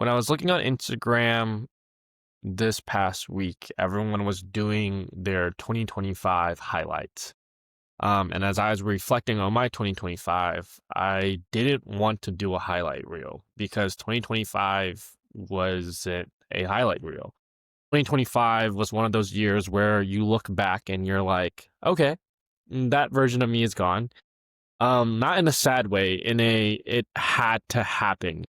When I was looking on Instagram this past week, everyone was doing their 2025 highlights. And as I was reflecting on my 2025, I didn't want to do a highlight reel because 2025 wasn't a highlight reel. 2025 was one of those years where you look back and you're like, okay, that version of me is gone. Not in a sad way, in a it had to happen.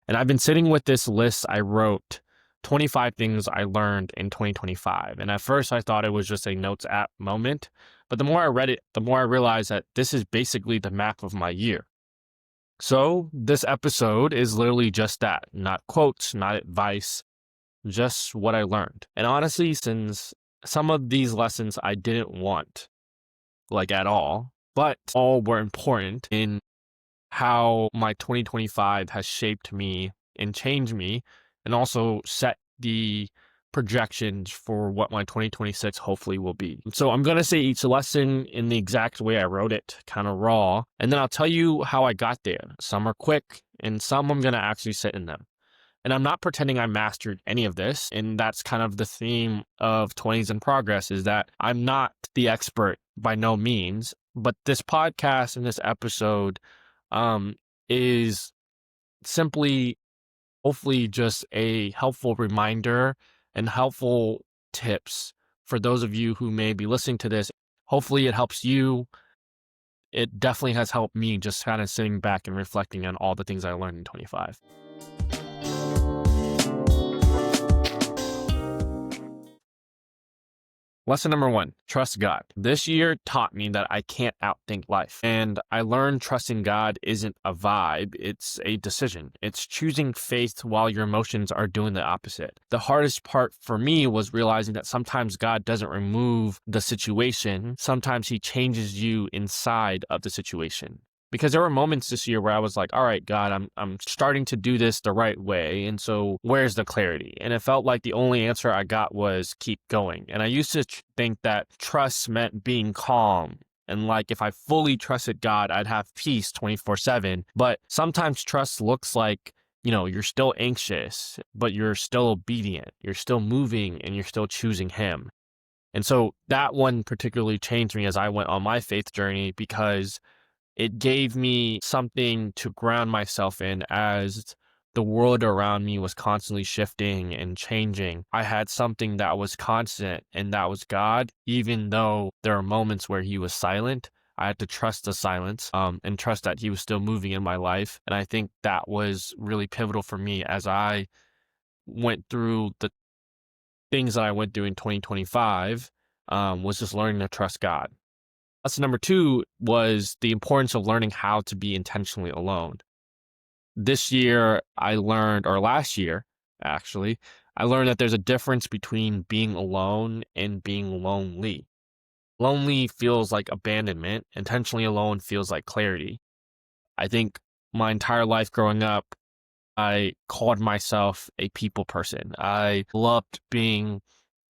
And I've been sitting with this list I wrote 25 things I learned in 2025. And at first I thought it was just a notes app moment. But the more I read it, the more I realized that this is basically the map of my year. So this episode is literally just that, not quotes, not advice, just what I learned. And honestly, since some of these lessons I didn't want, like at all, but all were important in how my 2025 has shaped me and changed me, and also set the projections for what my 2026 hopefully will be. So I'm going to say each lesson in the exact way I wrote it, kind of raw, and then I'll tell you how I got there. Some are quick, and some I'm going to actually sit in them. And I'm not pretending I mastered any of this. And that's kind of the theme of 20s in Progress, is that I'm not the expert by no means, but this podcast and this episode is simply, hopefully, just a helpful reminder and helpful tips for those of you who may be listening to this. Hopefully, it helps you. It definitely has helped me, just kind of sitting back and reflecting on all the things I learned in 25. Lesson number 1, trust God. This year taught me that I can't outthink life. And I learned trusting God isn't a vibe, it's a decision. It's choosing faith while your emotions are doing the opposite. The hardest part for me was realizing that sometimes God doesn't remove the situation. Sometimes he changes you inside of the situation. Because there were moments this year where I was like, all right, God, I'm starting to do this the right way. And so where's the clarity? And it felt like the only answer I got was keep going. And I used to think that trust meant being calm. And like if I fully trusted God, I'd have peace 24/7. But sometimes trust looks like, you're still anxious, but you're still obedient. You're still moving and you're still choosing him. And so that one particularly changed me as I went on my faith journey, because it gave me something to ground myself in as the world around me was constantly shifting and changing. I had something that was constant, and that was God. Even though there are moments where he was silent, I had to trust the silence, and trust that he was still moving in my life. And I think that was really pivotal for me as I went through the things that I went through in 2025, was just learning to trust God. Lesson number 2 was the importance of learning how to be intentionally alone. This year, or last year, actually, I learned that there's a difference between being alone and being lonely. Lonely feels like abandonment. Intentionally alone feels like clarity. I think my entire life growing up, I called myself a people person. I loved being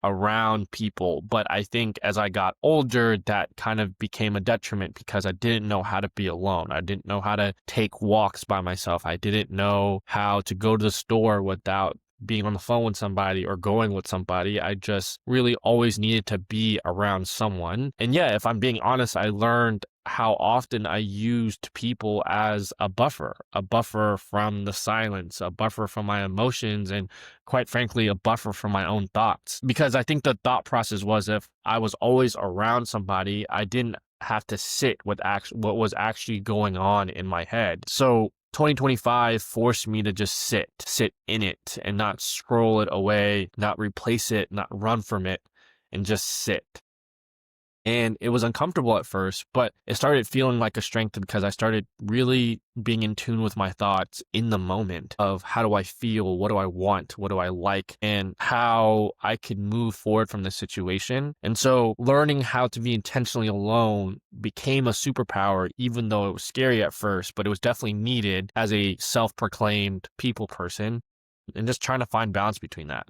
around people. But I think as I got older, that kind of became a detriment because I didn't know how to be alone. I didn't know how to take walks by myself. I didn't know how to go to the store without being on the phone with somebody or going with somebody. I just really always needed to be around someone. And yeah, if I'm being honest, I learned how often I used people as a buffer from the silence, a buffer from my emotions, and quite frankly, a buffer from my own thoughts. Because I think the thought process was, if I was always around somebody, I didn't have to sit with what was actually going on in my head. So 2025 forced me to just sit in it and not scroll it away, not replace it, not run from it, and just sit. And it was uncomfortable at first, but it started feeling like a strength because I started really being in tune with my thoughts in the moment of how do I feel, what do I want, what do I like, and how I could move forward from this situation. And so learning how to be intentionally alone became a superpower, even though it was scary at first, but it was definitely needed as a self-proclaimed people person, and just trying to find balance between that.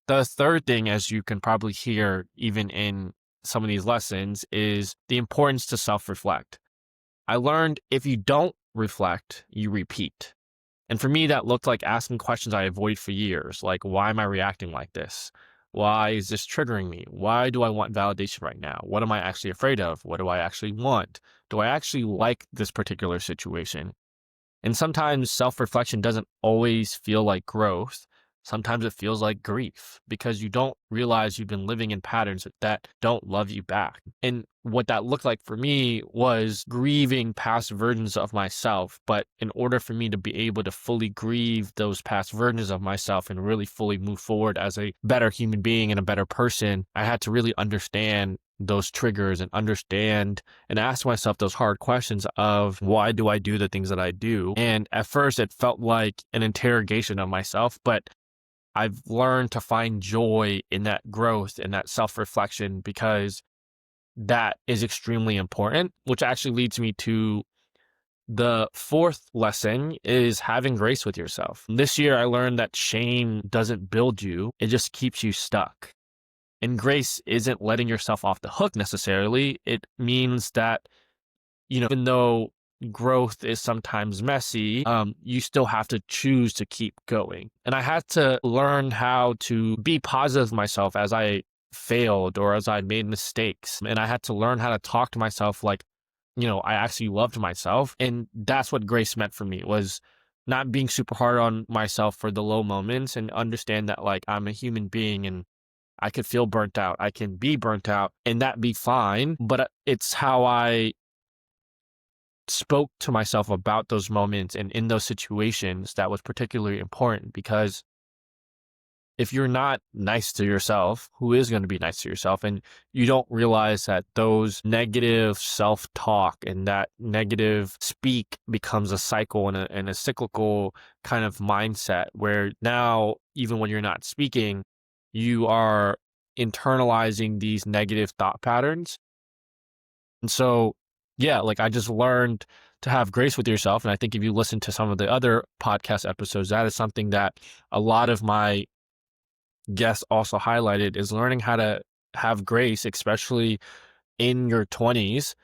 The third thing, as you can probably hear even in some of these lessons, is the importance to self-reflect. I learned if you don't reflect, you repeat. And for me, that looked like asking questions I avoid for years, like, why am I reacting like this? Why is this triggering me? Why do I want validation right now? What am I actually afraid of? What do I actually want? Do I actually like this particular situation? And sometimes self reflection doesn't always feel like growth. Sometimes it feels like grief because you don't realize you've been living in patterns that don't love you back. And what that looked like for me was grieving past versions of myself. But in order for me to be able to fully grieve those past versions of myself and really fully move forward as a better human being and a better person, I had to really understand those triggers and understand and ask myself those hard questions of why do I do the things that I do? And at first it felt like an interrogation of myself, but I've learned to find joy in that growth and that self-reflection because that is extremely important, which actually leads me to the fourth lesson is having grace with yourself. This year I learned that shame doesn't build you, it just keeps you stuck. And grace isn't letting yourself off the hook necessarily. It means that, even though growth is sometimes messy, you still have to choose to keep going. And I had to learn how to be positive with myself as I failed or as I made mistakes. And I had to learn how to talk to myself like, I actually loved myself. And that's what grace meant for me was not being super hard on myself for the low moments and understand that like I'm a human being and I could feel burnt out. I can be burnt out and that be fine. But it's how I spoke to myself about those moments and in those situations that was particularly important because if you're not nice to yourself, who is going to be nice to yourself? And you don't realize that those negative self-talk and that negative speak becomes a cycle and a cyclical kind of mindset where now, even when you're not speaking, you are internalizing these negative thought patterns. And so, yeah, like I just learned to have grace with yourself. And I think if you listen to some of the other podcast episodes, that is something that a lot of my guest also highlighted is learning how to have grace, especially in your 20s,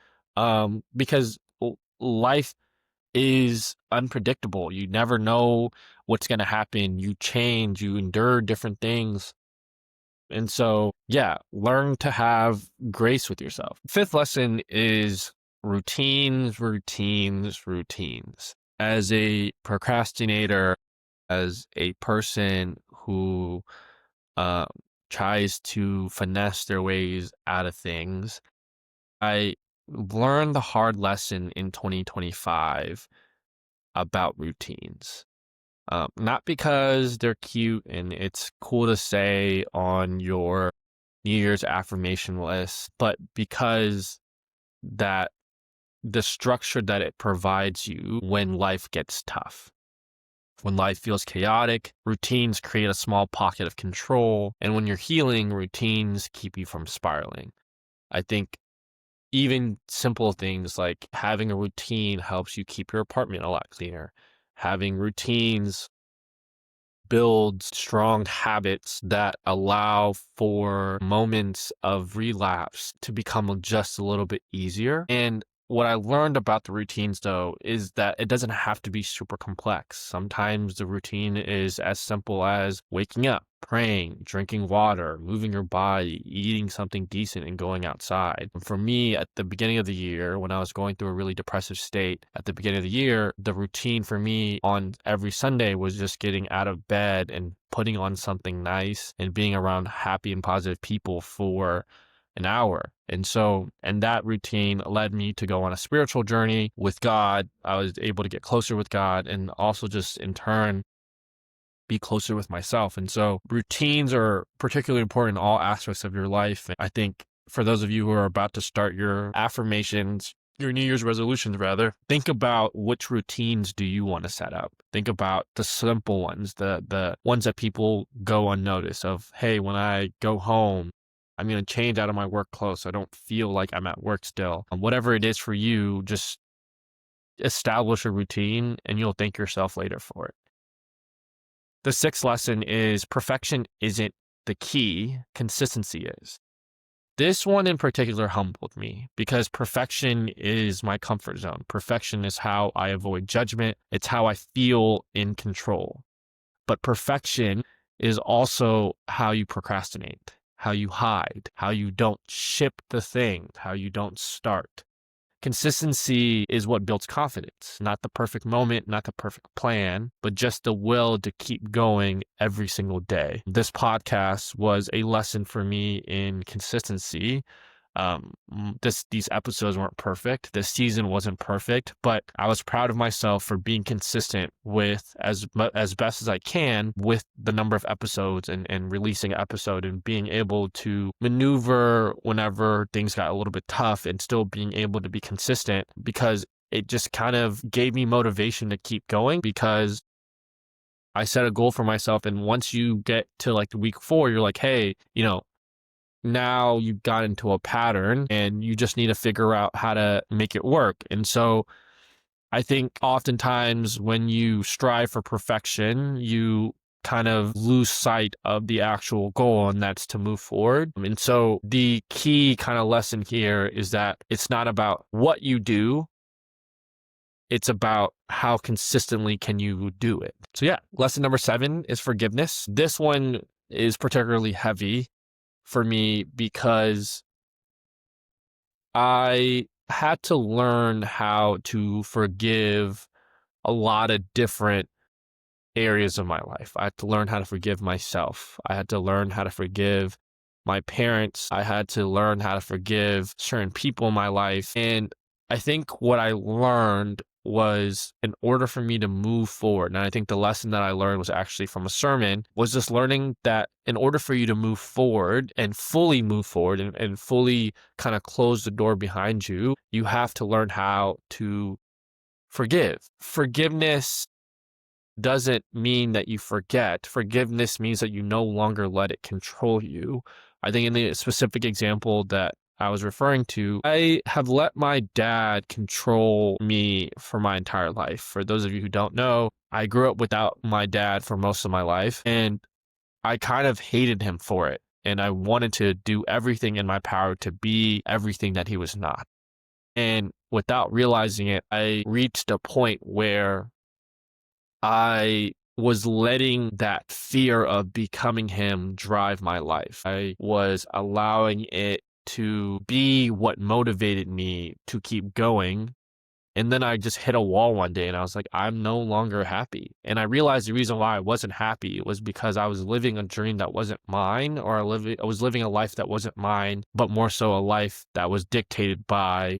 because life is unpredictable. You never know what's going to happen. You change, you endure different things. And so, yeah, learn to have grace with yourself. Fifth lesson is routines, routines, routines. As a procrastinator, as a person who uh, tries to finesse their ways out of things. I learned the hard lesson in 2025 about routines. Not because they're cute and it's cool to say on your New Year's affirmation list, but because that the structure that it provides you when life gets tough. When life feels chaotic, routines create a small pocket of control. And when you're healing, routines keep you from spiraling. I think even simple things like having a routine helps you keep your apartment a lot cleaner. Having routines builds strong habits that allow for moments of relapse to become just a little bit easier. And what I learned about the routines, though, is that it doesn't have to be super complex. Sometimes the routine is as simple as waking up, praying, drinking water, moving your body, eating something decent, and going outside. For me, at the beginning of the year, when I was going through a really depressive state, at the beginning of the year, the routine for me on every Sunday was just getting out of bed and putting on something nice and being around happy and positive people for an hour. And that routine led me to go on a spiritual journey with God. I was able to get closer with God and also just in turn be closer with myself. And so routines are particularly important in all aspects of your life. I think for those of you who are about to start your affirmations, your New Year's resolutions rather, think about which routines do you want to set up. Think about the simple ones, the ones that people go unnoticed of, hey, when I go home, I'm going to change out of my work clothes so I don't feel like I'm at work still. Whatever it is for you, just establish a routine and you'll thank yourself later for it. The sixth lesson is perfection isn't the key, consistency is. This one in particular humbled me because perfection is my comfort zone. Perfection is how I avoid judgment. It's how I feel in control. But perfection is also how you procrastinate, how you hide, how you don't ship the thing, how you don't start. Consistency is what builds confidence, not the perfect moment, not the perfect plan, but just the will to keep going every single day. This podcast was a lesson for me in consistency. These episodes weren't perfect. This season wasn't perfect, but I was proud of myself for being consistent with as best as I can with the number of episodes and releasing an episode and being able to maneuver whenever things got a little bit tough and still being able to be consistent because it just kind of gave me motivation to keep going because I set a goal for myself. And once you get to like the week 4, you're like, hey, now you've got into a pattern and you just need to figure out how to make it work. And so I think oftentimes when you strive for perfection, you kind of lose sight of the actual goal, and that's to move forward. And so the key kind of lesson here is that it's not about what you do, it's about how consistently can you do it. So yeah, lesson number 7 is forgiveness. This one is particularly heavy for me because I had to learn how to forgive a lot of different areas of my life. I had to learn how to forgive myself. I had to learn how to forgive my parents. I had to learn how to forgive certain people in my life. And I think what I learned was in order for me to move forward, and I think the lesson that I learned was actually from a sermon, was just learning that in order for you to move forward and fully move forward and fully kind of close the door behind you, you have to learn how to forgive. Forgiveness doesn't mean that you forget. Forgiveness means that you no longer let it control you. I think in the specific example that I was referring to, I have let my dad control me for my entire life. For those of you who don't know, I grew up without my dad for most of my life, and I kind of hated him for it. And I wanted to do everything in my power to be everything that he was not. And without realizing it, I reached a point where I was letting that fear of becoming him drive my life. I was allowing it to be what motivated me to keep going. And then I just hit a wall one day and I was like, I'm no longer happy. And I realized the reason why I wasn't happy was because I was living a dream that wasn't mine, or I was living a life that wasn't mine, but more so a life that was dictated by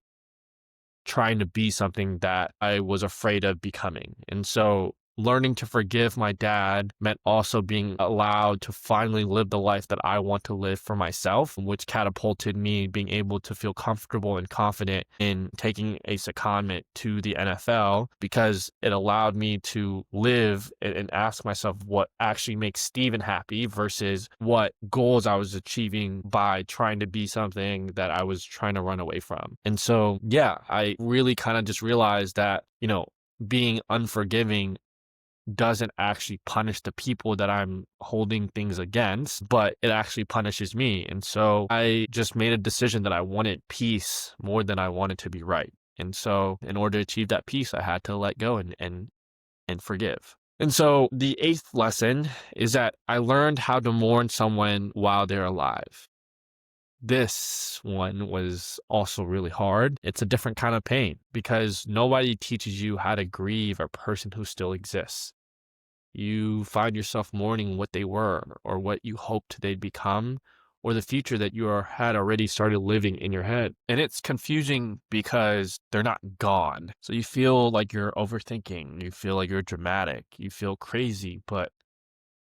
trying to be something that I was afraid of becoming. And so learning to forgive my dad meant also being allowed to finally live the life that I want to live for myself, which catapulted me being able to feel comfortable and confident in taking a secondment to the NFL because it allowed me to live and ask myself what actually makes Steven happy versus what goals I was achieving by trying to be something that I was trying to run away from. And so, yeah, I really kind of just realized that, being unforgiving doesn't actually punish the people that I'm holding things against, but it actually punishes me. And so I just made a decision that I wanted peace more than I wanted to be right. And so in order to achieve that peace, I had to let go and forgive. And so the 8th lesson is that I learned how to mourn someone while they're alive. This one was also really hard. It's a different kind of pain because nobody teaches you how to grieve a person who still exists. You find yourself mourning what they were or what you hoped they'd become or the future that had already started living in your head. And it's confusing because they're not gone. So you feel like you're overthinking, you feel like you're dramatic, you feel crazy, but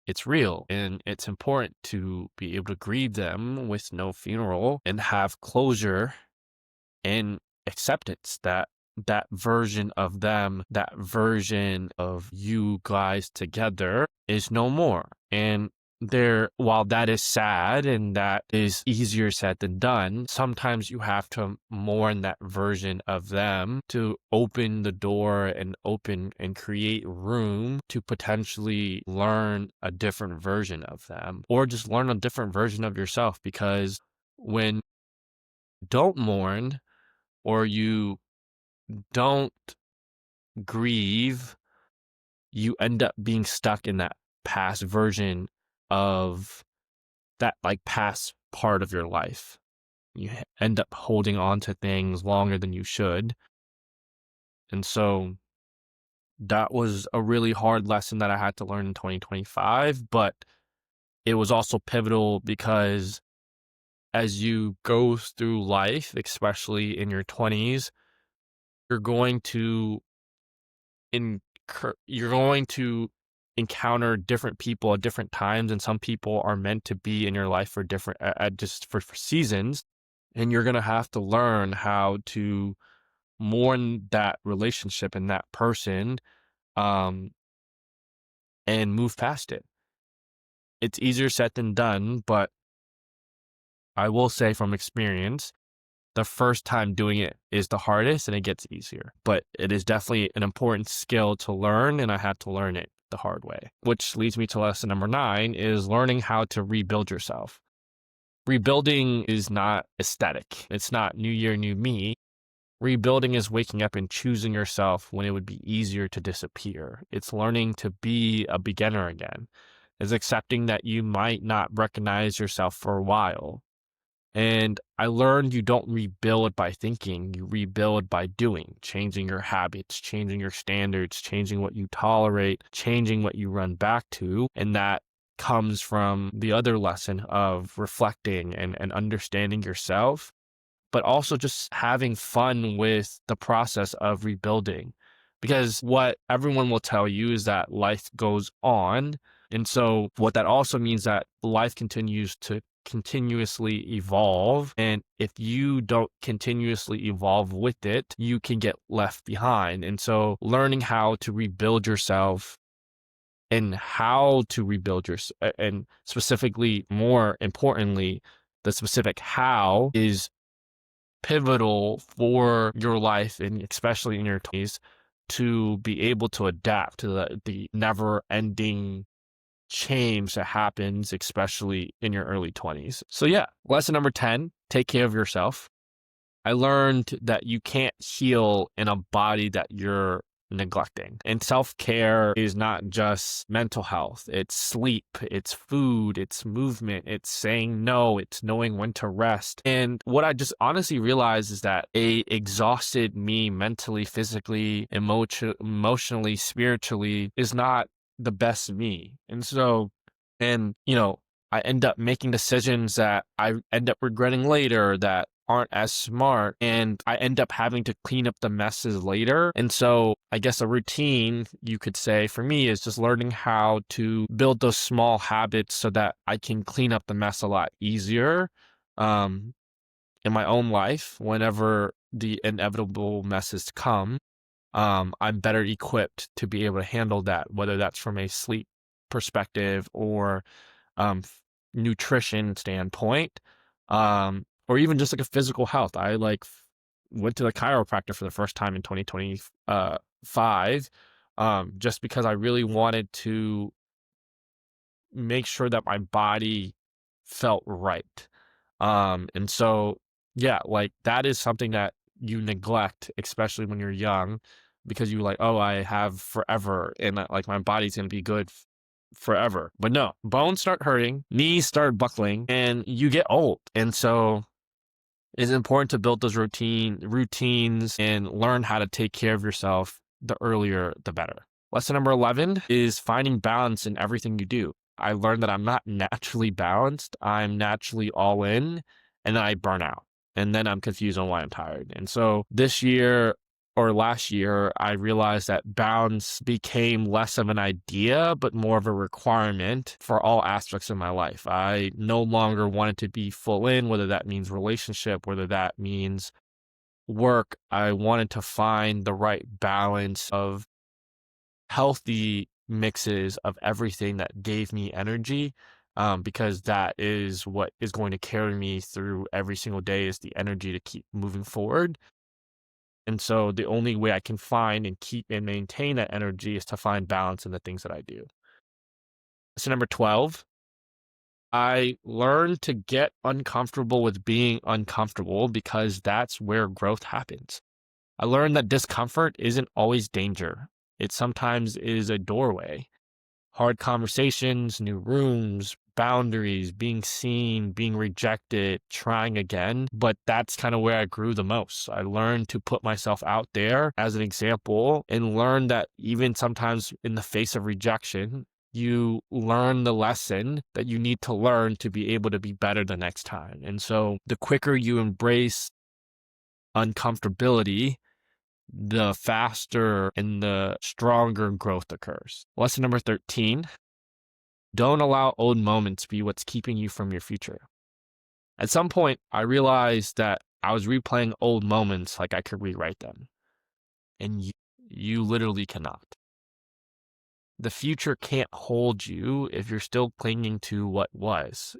it's real. And it's important to be able to grieve them with no funeral and have closure and acceptance that that version of them, that version of you guys together is no more. And while that is sad and that is easier said than done, sometimes you have to mourn that version of them to open the door and create room to potentially learn a different version of them or just learn a different version of yourself. Because when don't mourn or you don't grieve, you end up being stuck in that past version of that like past part of your life. You end up holding on to things longer than you should. And so that was a really hard lesson that I had to learn in 2025, but it was also pivotal because as you go through life, especially in your 20s, you're going to you're going to encounter different people at different times, and some people are meant to be in your life for different just for seasons, and you're going to have to learn how to mourn that relationship and that person, um and move past it. It's easier said than done, but I will say from experience, the first time doing it is the hardest and it gets easier. But it is definitely an important skill to learn, and I had to learn it the hard way. Which leads me to lesson number 9 is learning how to rebuild yourself. Rebuilding is not aesthetic. It's not new year, new me. Rebuilding is waking up and choosing yourself when it would be easier to disappear. It's learning to be a beginner again. It's accepting that you might not recognize yourself for a while. And I learned you don't rebuild by thinking, you rebuild by doing, changing your habits, changing your standards, changing what you tolerate, changing what you run back to. And that comes from the other lesson of reflecting and understanding yourself, but also just having fun with the process of rebuilding. Because what everyone will tell you is that life goes on. And so what that also means that life continues to continuously evolve. And if you don't continuously evolve with it, you can get left behind. And so learning how to rebuild yourself and how to rebuild yourself, and specifically, more importantly, the specific how is pivotal for your life, and especially in your 20s, to be able to adapt to the never ending change that happens, especially in your early 20s. So, yeah, lesson number 10, take care of yourself. I learned that you can't heal in a body that you're neglecting. And self-care is not just mental health. It's sleep, it's food, it's movement, it's saying no, it's knowing when to rest. And what I just honestly realized is that a exhausted me mentally, physically, emotionally, spiritually is not the best me. And so, I end up making decisions that I end up regretting later that aren't as smart, and I end up having to clean up the messes later. And so I guess a routine, you could say, for me is just learning how to build those small habits so that I can clean up the mess a lot easier um, in my own life whenever the inevitable messes come. I'm better equipped to be able to handle that, whether that's from a sleep perspective or nutrition standpoint, or even just like a physical health. I went to the chiropractor for the first time in 2025, just because I really wanted to make sure that my body felt right. And so, yeah, like that is something that you neglect, especially when you're young, because you like, oh, I have forever, and like my body's gonna be good forever. But no, bones start hurting, knees start buckling, and you get old. And so it's important to build those routines and learn how to take care of yourself. The earlier, the better. Lesson number 11 is finding balance in everything you do. I learned that I'm not naturally balanced. I'm naturally all in, and then I burn out. And then I'm confused on why I'm tired. And so this year or last year, I realized that balance became less of an idea, but more of a requirement for all aspects of my life. I no longer wanted to be full in, whether that means relationship, whether that means work. I wanted to find the right balance of healthy mixes of everything that gave me energy, because that is what is going to carry me through every single day, is the energy to keep moving forward. And so the only way I can find and keep and maintain that energy is to find balance in the things that I do. So number 12, I learned to get uncomfortable with being uncomfortable because that's where growth happens. I learned that discomfort isn't always danger. It sometimes is a doorway. Hard conversations, new rooms, boundaries, being seen, being rejected, trying again. But that's kind of where I grew the most. I learned to put myself out there as an example and learn that even sometimes in the face of rejection, you learn the lesson that you need to learn to be able to be better the next time. And so the quicker you embrace uncomfortability, the faster and the stronger growth occurs. Lesson number 13, don't allow old moments be what's keeping you from your future. At some point, I realized that I was replaying old moments like I could rewrite them. And you literally cannot. The future can't hold you if you're still clinging to what was.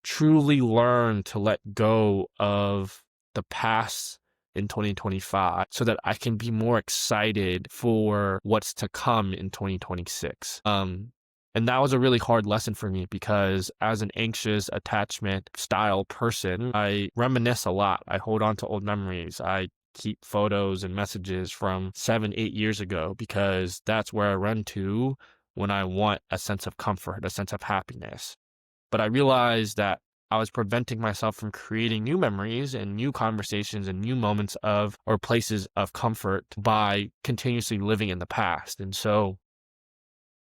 Truly learn to let go of the past in 2025 so that I can be more excited for what's to come in 2026. And that was a really hard lesson for me because as an anxious attachment style person, I reminisce a lot. I hold on to old memories. I keep photos and messages from 7, 8 years ago because that's where I run to when I want a sense of comfort, a sense of happiness. But I realized that I was preventing myself from creating new memories and new conversations and new moments of or places of comfort by continuously living in the past. And so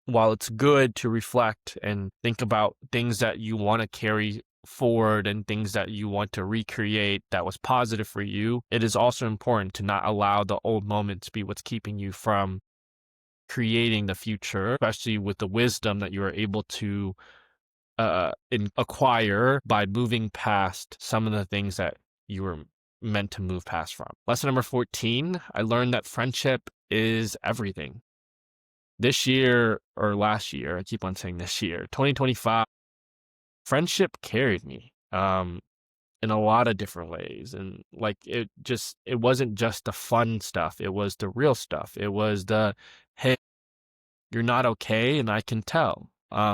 while it's good to reflect and think about things that you want to carry forward and things that you want to recreate that was positive for you, it is also important to not allow the old moments be what's keeping you from creating the future, especially with the wisdom that you are able to acquire by moving past some of the things that you were meant to move past from. Lesson number 14, I learned that friendship is everything. This year or last year, I keep on saying this year, 2025, friendship carried me in a lot of different ways. And like it wasn't just the fun stuff, it was the real stuff. It was the, hey, you're not okay, and I can tell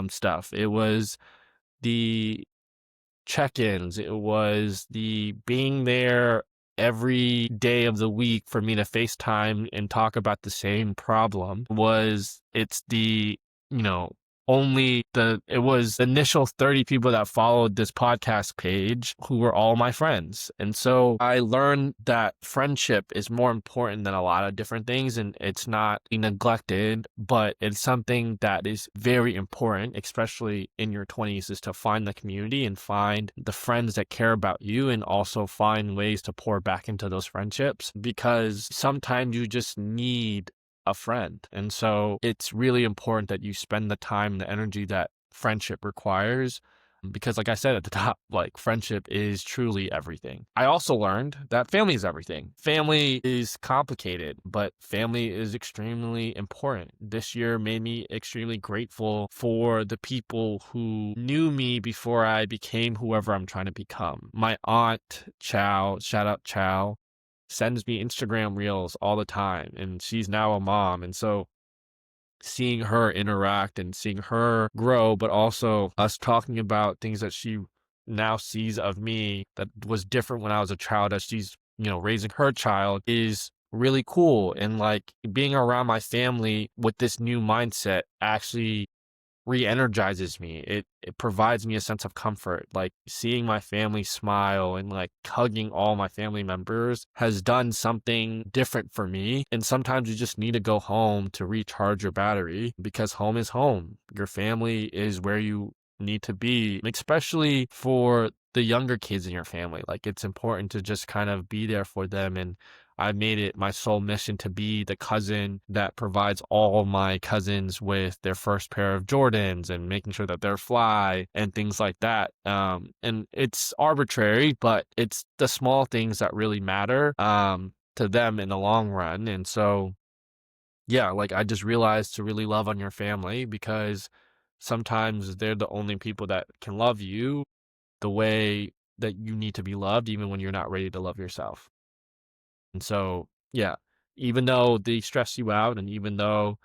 stuff. It was the check-ins. It was the being there every day of the week for me to FaceTime and talk about the same problem. It's the, you know, it was the initial 30 people that followed this podcast page who were all my friends. And so I learned that friendship is more important than a lot of different things, and it's not neglected, but it's something that is very important, especially in your 20s, is to find the community and find the friends that care about you and also find ways to pour back into those friendships because sometimes you just need a friend. And so it's really important that you spend the time and the energy that friendship requires because like I said at the top, like friendship is truly everything. I also learned that family is everything. Family is complicated, but family is extremely important. This year made me extremely grateful for the people who knew me before I became whoever I'm trying to become. My aunt, Chow, shout out Chow, sends me Instagram reels all the time, and she's now a mom. And so seeing her interact and seeing her grow, but also us talking about things that she now sees of me that was different when I was a child as she's, raising her child is really cool. And like being around my family with this new mindset actually re-energizes me. It provides me a sense of comfort. Like seeing my family smile and like hugging all my family members has done something different for me. And sometimes you just need to go home to recharge your battery because home is home. Your family is where you need to be, especially for the younger kids in your family. Like it's important to just kind of be there for them. And I made it my sole mission to be the cousin that provides all my cousins with their first pair of Jordans and making sure that they're fly and things like that. And it's arbitrary, but it's the small things that really matter to them in the long run. And so, yeah, like I just realized to really love on your family because sometimes they're the only people that can love you the way that you need to be loved, even when you're not ready to love yourself. And so, yeah, even though they stress you out and even though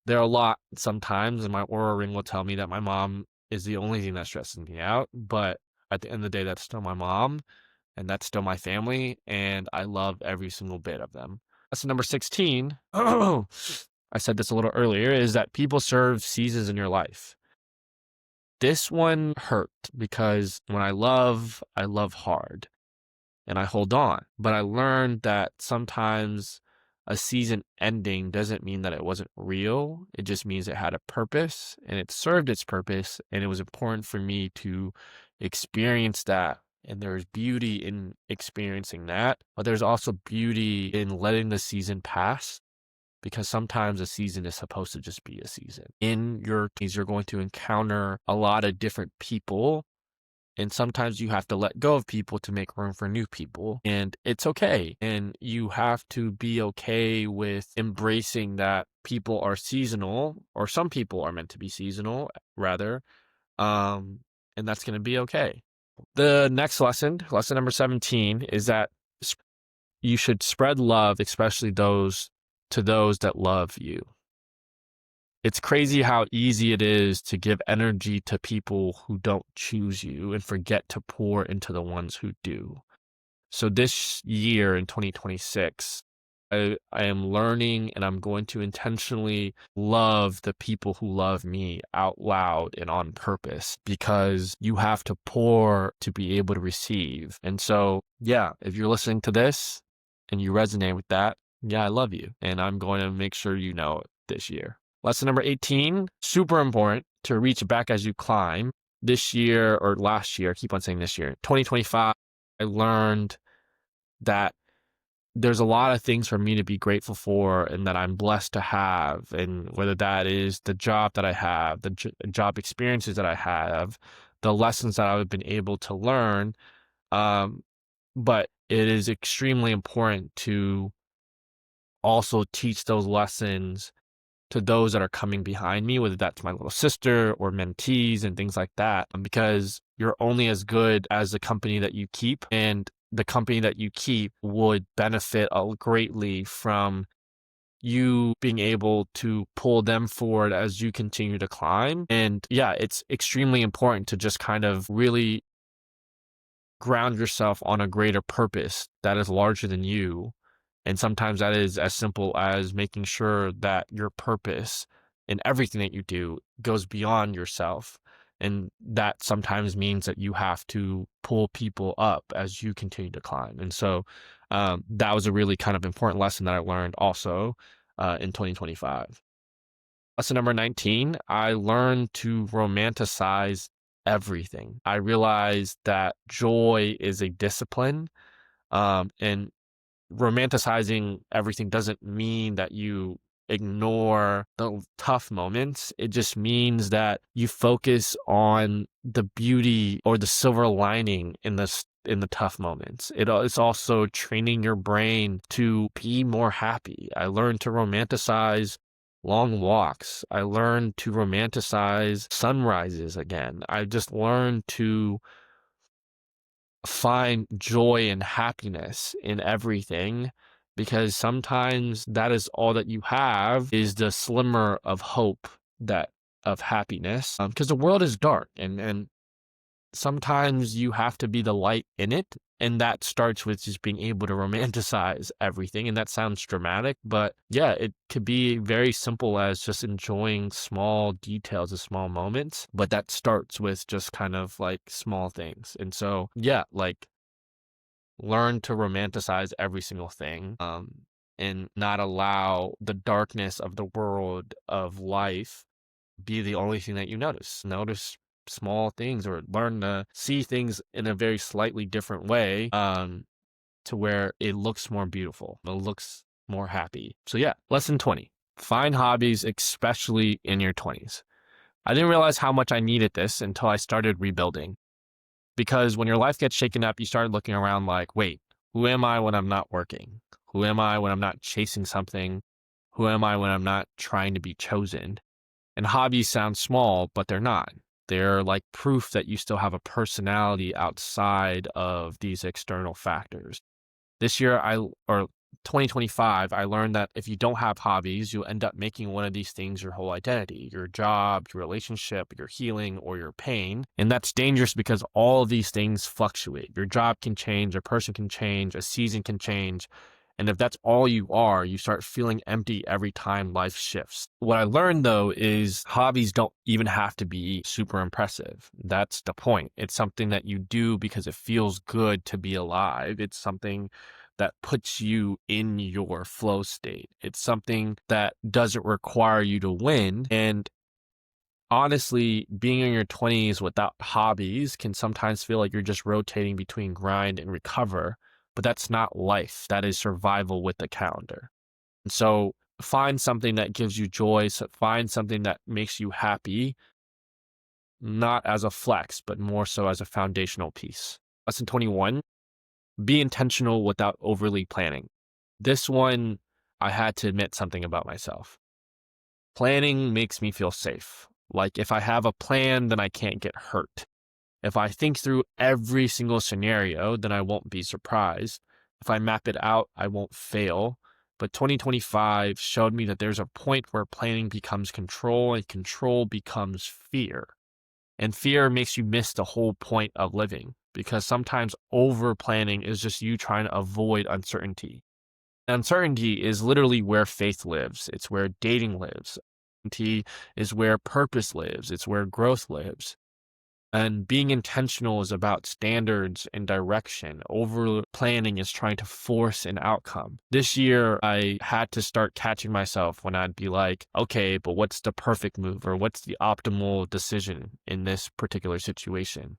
they're a lot sometimes, and my Aura ring will tell me that my mom is the only thing that stresses me out. But at the end of the day, that's still my mom and that's still my family. And I love every single bit of them. Lesson number 16. I said this a little earlier, is that people serve seasons in your life. This one hurt because when I love hard and I hold on. But I learned that sometimes a season ending doesn't mean that it wasn't real. It just means it had a purpose and it served its purpose. And it was important for me to experience that. And there's beauty in experiencing that. But there's also beauty in letting the season pass, because sometimes a season is supposed to just be a season. In your 20s, you're going to encounter a lot of different people, and sometimes you have to let go of people to make room for new people, and it's okay. And you have to be okay with embracing that people are seasonal, or some people are meant to be seasonal, rather, and that's going to be okay. The next lesson number 17, is that you should spread love, especially to those that love you. It's crazy how easy it is to give energy to people who don't choose you and forget to pour into the ones who do. So this year in 2026, I am learning, and I'm going to intentionally love the people who love me out loud and on purpose, because you have to pour to be able to receive. And so, yeah, if you're listening to this and you resonate with that, yeah, I love you. And I'm going to make sure you know it this year. Lesson number 18, super important, to reach back as you climb. This year, or last year, I keep on saying this year, 2025, I learned that there's a lot of things for me to be grateful for and that I'm blessed to have. And whether that is the job that I have, the job experiences that I have, the lessons that I've been able to learn. But it is extremely important to also teach those lessons to those that are coming behind me, whether that's my little sister or mentees and things like that, because you're only as good as the company that you keep, and the company that you keep would benefit greatly from you being able to pull them forward as you continue to climb. And yeah, it's extremely important to just kind of really ground yourself on a greater purpose that is larger than you. And sometimes that is as simple as making sure that your purpose in everything that you do goes beyond yourself. And that sometimes means that you have to pull people up as you continue to climb. And so that was a really kind of important lesson that I learned also in 2025. Lesson number 19, I learned to romanticize everything. I realized that joy is a discipline, and romanticizing everything doesn't mean that you ignore the tough moments. It just means that you focus on the beauty or the silver lining in the tough moments. It's also training your brain to be more happy. I learned to romanticize long walks. I learned to romanticize sunrises again. I just learned to find joy and happiness in everything, because sometimes that is all that you have, is the slimmer of hope, that of happiness, because the world is dark, and sometimes you have to be the light in it. And that starts with just being able to romanticize everything. And that sounds dramatic, but yeah, it could be very simple as just enjoying small details of small moments. But that starts with just kind of like small things. And so, yeah, like learn to romanticize every single thing, and not allow the darkness of the world of life be the only thing that you notice. Notice small things, or learn to see things in a very slightly different way, to where it looks more beautiful, it looks more happy. So yeah, lesson 20, find hobbies, especially in your 20s. I didn't realize how much I needed this until I started rebuilding, because when your life gets shaken up, you start looking around like, wait, who am I when I'm not working? Who am I when I'm not chasing something? Who am I when I'm not trying to be chosen? And hobbies sound small, but they're not. They're like proof that you still have a personality outside of these external factors. This year, 2025, I learned that if you don't have hobbies, you'll end up making one of these things your whole identity, your job, your relationship, your healing, or your pain. And that's dangerous because all of these things fluctuate. Your job can change, a person can change, a season can change. And if that's all you are, you start feeling empty every time life shifts. What I learned though is hobbies don't even have to be super impressive. That's the point. It's something that you do because it feels good to be alive. It's something that puts you in your flow state. It's something that doesn't require you to win. And honestly, being in your 20s without hobbies can sometimes feel like you're just rotating between grind and recover, but that's not life. That is survival with the calendar. And so find something that gives you joy, find something that makes you happy, not as a flex, but more so as a foundational piece. Lesson 21, be intentional without overly planning. This one, I had to admit something about myself. Planning makes me feel safe. Like if I have a plan, then I can't get hurt. If I think through every single scenario, then I won't be surprised. If I map it out, I won't fail. But 2025 showed me that there's a point where planning becomes control and control becomes fear. And fear makes you miss the whole point of living because sometimes over planning is just you trying to avoid uncertainty. Uncertainty is literally where faith lives. It's where dating lives. Uncertainty is where purpose lives. It's where growth lives. And being intentional is about standards and direction. Over planning is trying to force an outcome. This year, I had to start catching myself when I'd be like, okay, but what's the perfect move or what's the optimal decision in this particular situation?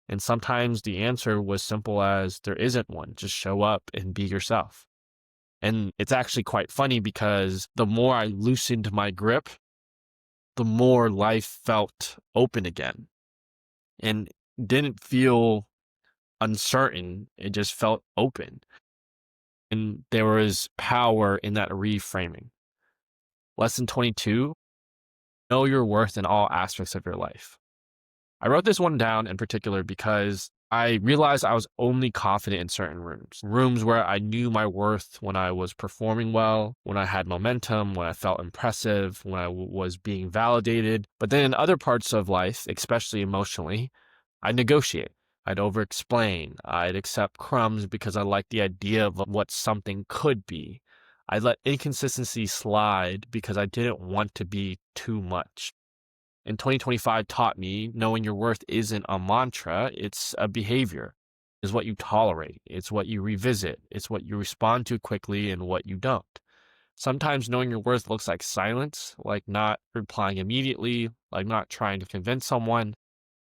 And sometimes the answer was simple as there isn't one. Just show up and be yourself. And it's actually quite funny because the more I loosened my grip, the more life felt open again and didn't feel uncertain. It just felt open. And there was power in that reframing. Lesson 22, know your worth in all aspects of your life. I wrote this one down in particular because I realized I was only confident in certain rooms where I knew my worth when I was performing well, when I had momentum, when I felt impressive, when I was being validated. But then in other parts of life, especially emotionally, I'd negotiate. I'd over-explain. I'd accept crumbs because I liked the idea of what something could be. I'd let inconsistency slide because I didn't want to be too much. And 2025 taught me knowing your worth isn't a mantra, it's a behavior. It's what you tolerate, it's what you revisit, it's what you respond to quickly and what you don't. Sometimes knowing your worth looks like silence, like not replying immediately, like not trying to convince someone,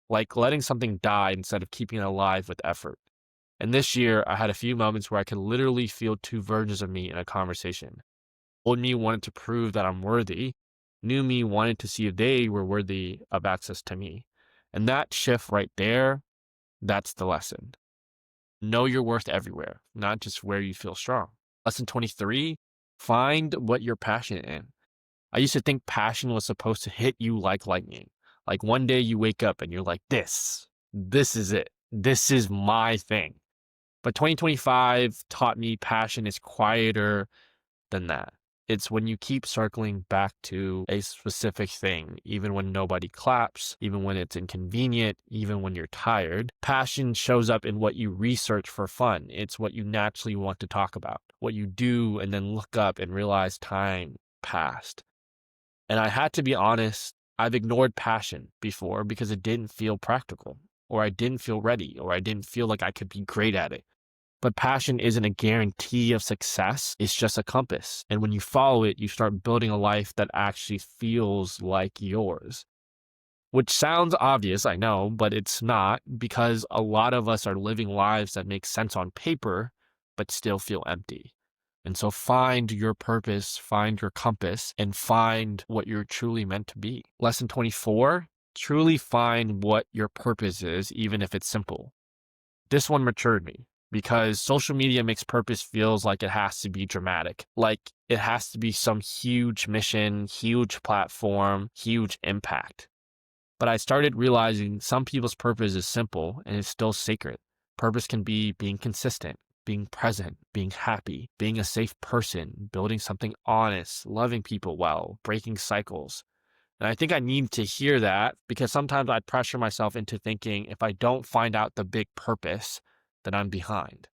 like letting something die instead of keeping it alive with effort. And this year, I had a few moments where I could literally feel two versions of me in a conversation. Old me wanted to prove that I'm worthy. New me wanted to see if they were worthy of access to me. And that shift right there, that's the lesson. Know your worth everywhere, not just where you feel strong. Lesson 23, find what you're passionate in. I used to think passion was supposed to hit you like lightning. Like one day you wake up and you're like, this is it. This is my thing. But 2025 taught me passion is quieter than that. It's when you keep circling back to a specific thing, even when nobody claps, even when it's inconvenient, even when you're tired. Passion shows up in what you research for fun. It's what you naturally want to talk about, what you do and then look up and realize time passed. And I had to be honest, I've ignored passion before because it didn't feel practical, or I didn't feel ready, or I didn't feel like I could be great at it. But passion isn't a guarantee of success. It's just a compass. And when you follow it, you start building a life that actually feels like yours. Which sounds obvious, I know, but it's not because a lot of us are living lives that make sense on paper, but still feel empty. And so find your purpose, find your compass, and find what you're truly meant to be. Lesson 24, truly find what your purpose is, even if it's simple. This one matured me because social media makes purpose feels like it has to be dramatic, like it has to be some huge mission, huge platform, huge impact. But I started realizing some people's purpose is simple and it's still sacred. Purpose can be being consistent, being present, being happy, being a safe person, building something honest, loving people well, breaking cycles. And I think I need to hear that because sometimes I pressure myself into thinking if I don't find out the big purpose, then I'm behind.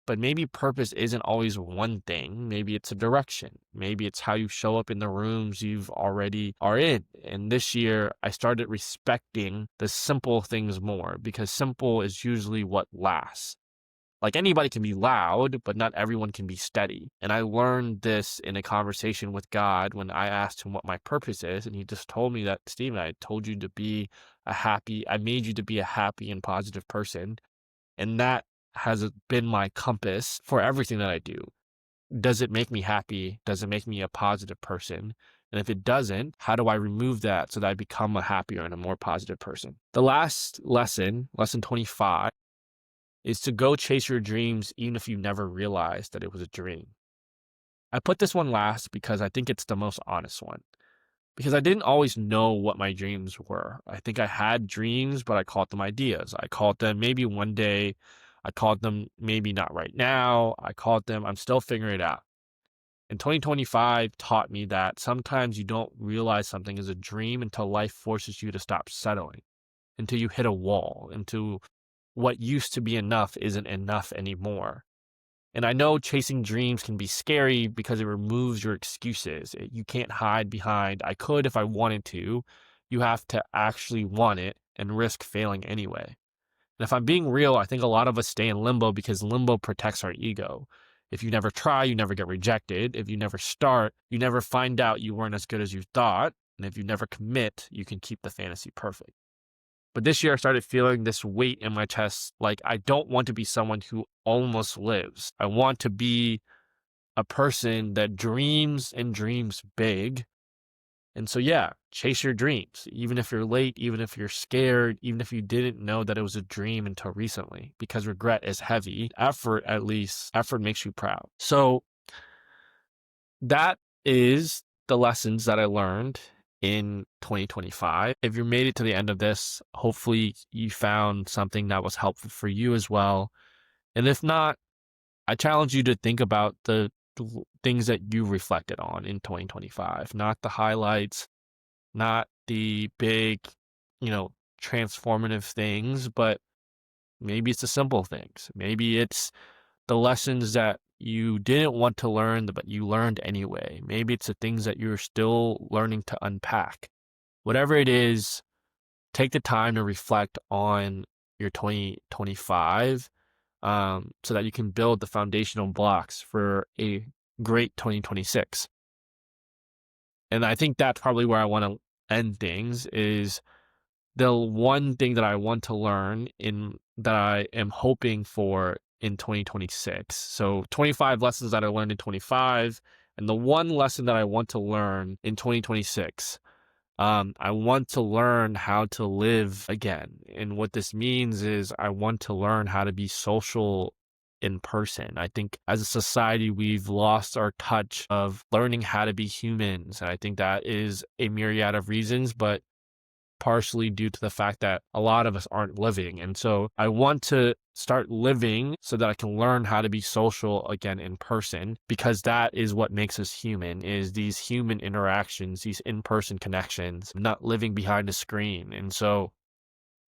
But maybe purpose isn't always one thing. Maybe it's a direction. Maybe it's how you show up in the rooms you've already are in. And this year, I started respecting the simple things more because simple is usually what lasts. Like anybody can be loud, but not everyone can be steady. And I learned this in a conversation with God when I asked him what my purpose is. And he just told me that, Stephen, I told you to be I made you to be a happy and positive person. And that has been my compass for everything that I do. Does it make me happy? Does it make me a positive person? And if it doesn't, how do I remove that so that I become a happier and a more positive person? The last lesson, lesson 25, is to go chase your dreams even if you never realized that it was a dream. I put this one last because I think it's the most honest one. Because I didn't always know what my dreams were. I think I had dreams, but I called them ideas. I called them maybe one day. I called them maybe not right now. I called them I'm still figuring it out. And 2025 taught me that sometimes you don't realize something is a dream until life forces you to stop settling, until you hit a wall, until what used to be enough isn't enough anymore. And I know chasing dreams can be scary because it removes your excuses. You can't hide behind, I could if I wanted to. You have to actually want it and risk failing anyway. And if I'm being real, I think a lot of us stay in limbo because limbo protects our ego. If you never try, you never get rejected. If you never start, you never find out you weren't as good as you thought. And if you never commit, you can keep the fantasy perfect. But this year I started feeling this weight in my chest. Like I don't want to be someone who almost lives. I want to be a person that dreams and dreams big. And so, yeah, chase your dreams, even if you're late, even if you're scared, even if you didn't know that it was a dream until recently, because regret is heavy. Effort, at least, effort makes you proud. So that is the lessons that I learned in 2025. If you made it to the end of this, hopefully you found something that was helpful for you as well. And if not, I challenge you to think about the things that you reflected on in 2025, not the highlights, not the big, transformative things, but maybe it's the simple things. Maybe it's the lessons that you didn't want to learn, but you learned anyway. Maybe it's the things that you're still learning to unpack. Whatever it is, take the time to reflect on your 2025 so that you can build the foundational blocks for a great 2026. And I think that's probably where I want to end things is the one thing that I want to learn that I am hoping for in 2026. So 25 lessons that I learned in 25 and the one lesson that I want to learn in 2026. I want to learn how to live again. And what this means is I want to learn how to be social in person. I think as a society, we've lost our touch of learning how to be humans. And I think that is a myriad of reasons, but partially due to the fact that a lot of us aren't living. And so I want to start living so that I can learn how to be social again in person, because that is what makes us human, is these human interactions, these in-person connections, not living behind a screen. And so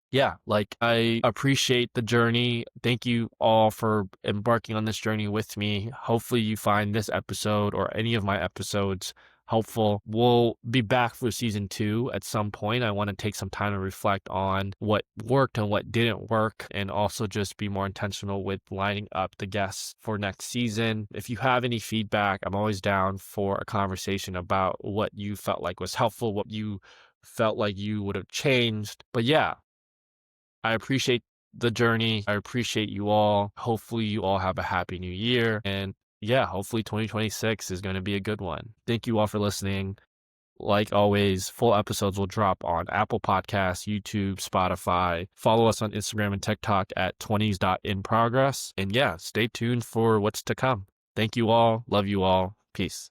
yeah, I appreciate the journey. Thank you all for embarking on this journey with me. Hopefully you find this episode or any of my episodes helpful. We'll be back for season 2 at some point. I want to take some time to reflect on what worked and what didn't work, and also just be more intentional with lining up the guests for next season. If you have any feedback, I'm always down for a conversation about what you felt like was helpful, what you felt like you would have changed. But yeah, I appreciate the journey. I appreciate you all. Hopefully you all have a happy new year. And yeah, hopefully 2026 is going to be a good one. Thank you all for listening. Like always, full episodes will drop on Apple Podcasts, YouTube, Spotify. Follow us on Instagram and TikTok at 20s.inprogress. And yeah, stay tuned for what's to come. Thank you all. Love you all. Peace.